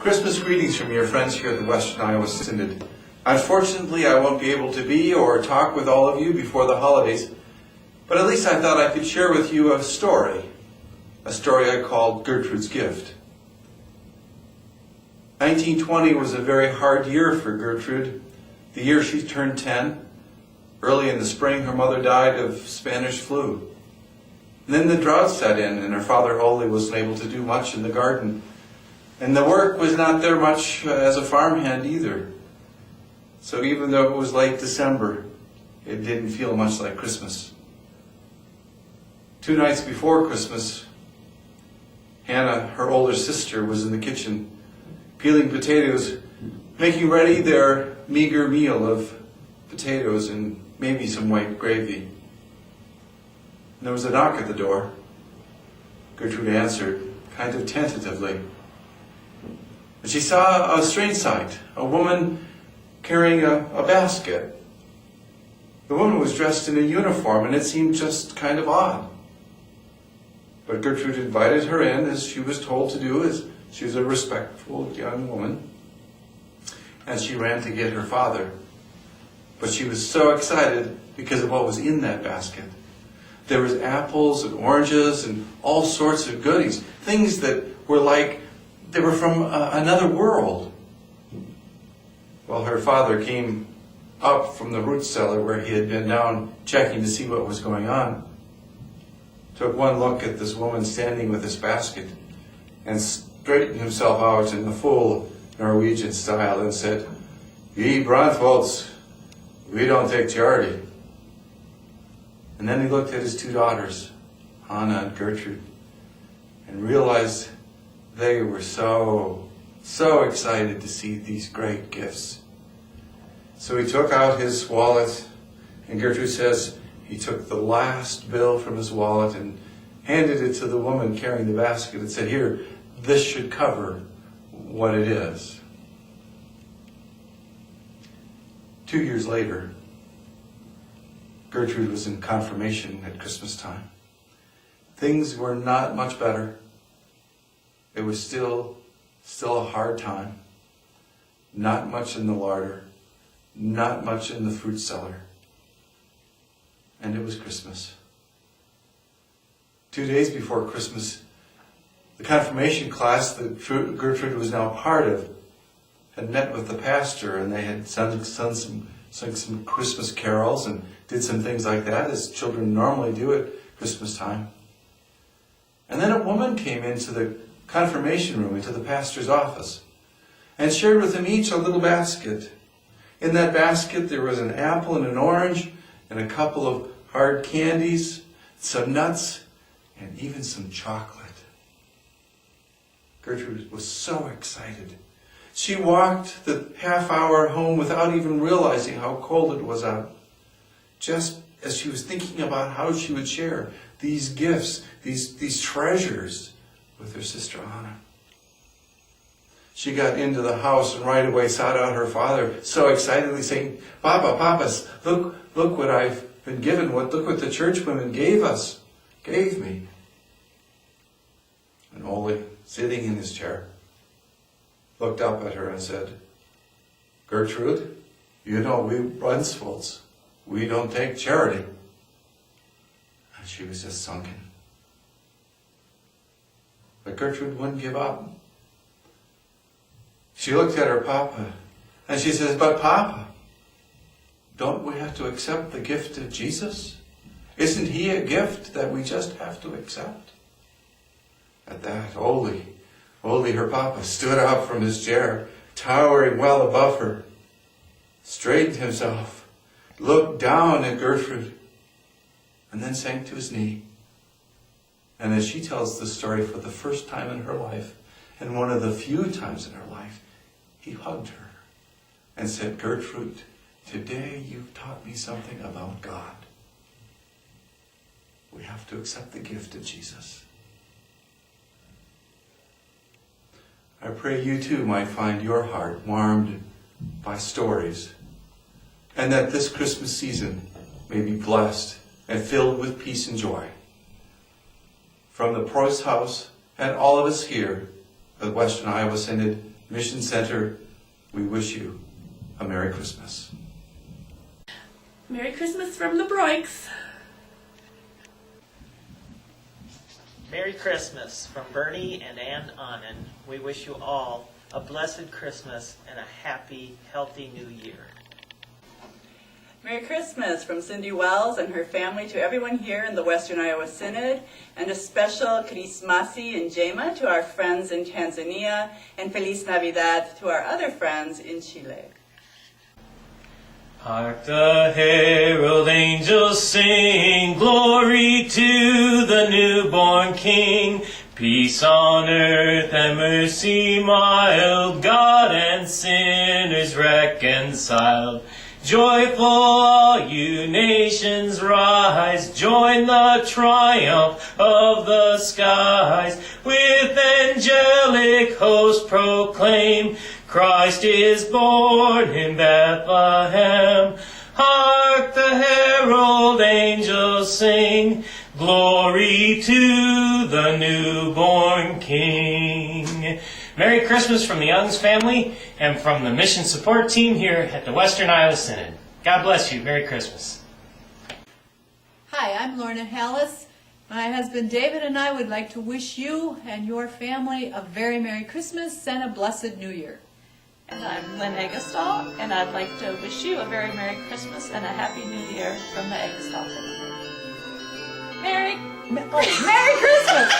Christmas greetings from your friends here at the Western Iowa Synod. Unfortunately, I won't be able to be or talk with all of you before the holidays, but at least I thought I could share with you a story I called Gertrude's Gift. 1920 was a very hard year for Gertrude, the year she turned 10. Early in the spring, her mother died of Spanish flu. And then the drought set in, and her father Ole wasn't able to do much in the garden. And the work was not there much as a farmhand either. So even though it was late December, it didn't feel much like Christmas. 2 nights before Christmas, Hannah, her older sister, was in the kitchen peeling potatoes, making ready their meager meal of potatoes and maybe some white gravy. And there was a knock at the door. Gertrude answered, kind of tentatively. And she saw a strange sight, a woman carrying a basket. The woman was dressed in a uniform, and it seemed just kind of odd. But Gertrude invited her in, as she was told to do, as she was a respectful young woman. And she ran to get her father. But she was so excited because of what was in that basket. There was apples and oranges and all sorts of goodies, things that were like they were from another world. Well, her father came up from the root cellar where he had been down checking to see what was going on. Took one look at this woman standing with this basket and straightened himself out in the full Norwegian style and said, "We Brandtvolds, we don't take charity." And then he looked at his 2 daughters, Hannah and Gertrude, and realized they were so excited to see these great gifts. So he took out his wallet, and Gertrude says he took the last bill from his wallet and handed it to the woman carrying the basket and said, "Here, this should cover what it is." 2 years later, Gertrude was in confirmation at Christmas time. Things were not much better. It was still a hard time. Not much in the larder. Not much in the fruit cellar. And it was Christmas. 2 days before Christmas, the confirmation class that Gertrude was now part of had met with the pastor, and they had sung some Christmas carols and did some things like that, as children normally do at Christmas time. And then a woman came into the confirmation room, into the pastor's office, and shared with them each a little basket. In that basket there was an apple and an orange, and a couple of hard candies, some nuts, and even some chocolate. Gertrude was so excited. She walked the half hour home without even realizing how cold it was out, just as she was thinking about how she would share these gifts, these treasures with her sister Anna. She got into the house and right away sought out her father, so excitedly saying, Papas, look what I've been given. Look what the church women gave me. And Ole, sitting in his chair, looked up at her and said, "Gertrude, you know we Brandtvolds, we don't take charity." And she was just sunken. But Gertrude wouldn't give up. She looked at her papa and she says, "But Papa, don't we have to accept the gift of Jesus? Isn't he a gift that we just have to accept?" At that, Ole, her papa, stood up from his chair, towering well above her, straightened himself, looked down at Gertrude, and then sank to his knee. And as she tells the story, for the first time in her life, and one of the few times in her life, he hugged her and said, "Gertrude, today you've taught me something about God. We have to accept the gift of Jesus." I pray you too might find your heart warmed by stories, and that this Christmas season may be blessed and filled with peace and joy. From the Prois house and all of us here at Western Iowa Synod, Mission Center, we wish you a Merry Christmas. Merry Christmas from the Prois. Merry Christmas from Bernie and Ann Annan. We wish you all a blessed Christmas and a happy, healthy New Year. Merry Christmas from Cindy Wells and her family to everyone here in the Western Iowa Synod, and a special Christmasi and Jema to our friends in Tanzania, and Feliz Navidad to our other friends in Chile. Hark the herald angels sing, glory to the newborn King. Peace on earth and mercy mild, God and sinners reconciled. Joyful all you nations rise, join the triumph of the skies. With angelic host proclaim, Christ is born in Bethlehem. Hark the herald angels sing, glory to the newborn King. Merry Christmas from the Youngs family and from the mission support team here at the Western Iowa Synod. God bless you. Merry Christmas. Hi, I'm Lorna Hallis. My husband David and I would like to wish you and your family a very Merry Christmas and a blessed New Year. And I'm Lynn Eggestal, and I'd like to wish you a very Merry Christmas and a Happy New Year from the Eggestal family. Merry Merry Christmas!